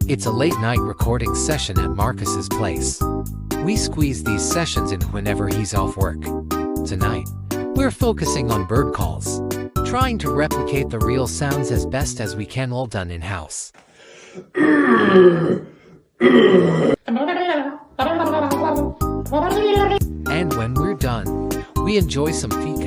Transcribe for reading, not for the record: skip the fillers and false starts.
It's a late-night recording session at Marcus's place. We squeeze these sessions in whenever he's off work. Tonight, we're focusing on bird calls, trying to replicate the real sounds as best as we can, all done in-house. And when we're done, we enjoy some fika